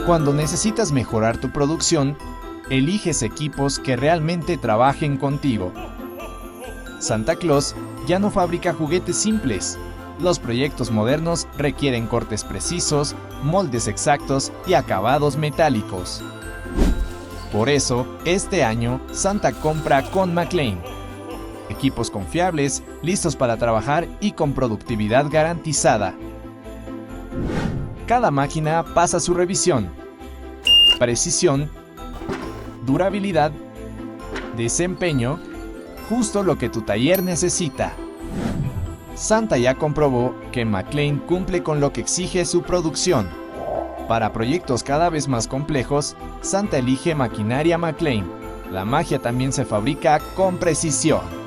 Cuando necesitas mejorar tu producción, eliges equipos que realmente trabajen contigo. Santa Claus ya no fabrica juguetes simples. Los proyectos modernos requieren cortes precisos, moldes exactos y acabados metálicos. Por eso, este año, Santa compra con MCLANE. Equipos confiables, listos para trabajar y con productividad garantizada. Cada máquina pasa su revisión, precisión, durabilidad, desempeño, justo lo que tu taller necesita. Santa ya comprobó que MCLANE cumple con lo que exige su producción. Para proyectos cada vez más complejos, Santa elige maquinaria MCLANE. La magia también se fabrica con precisión.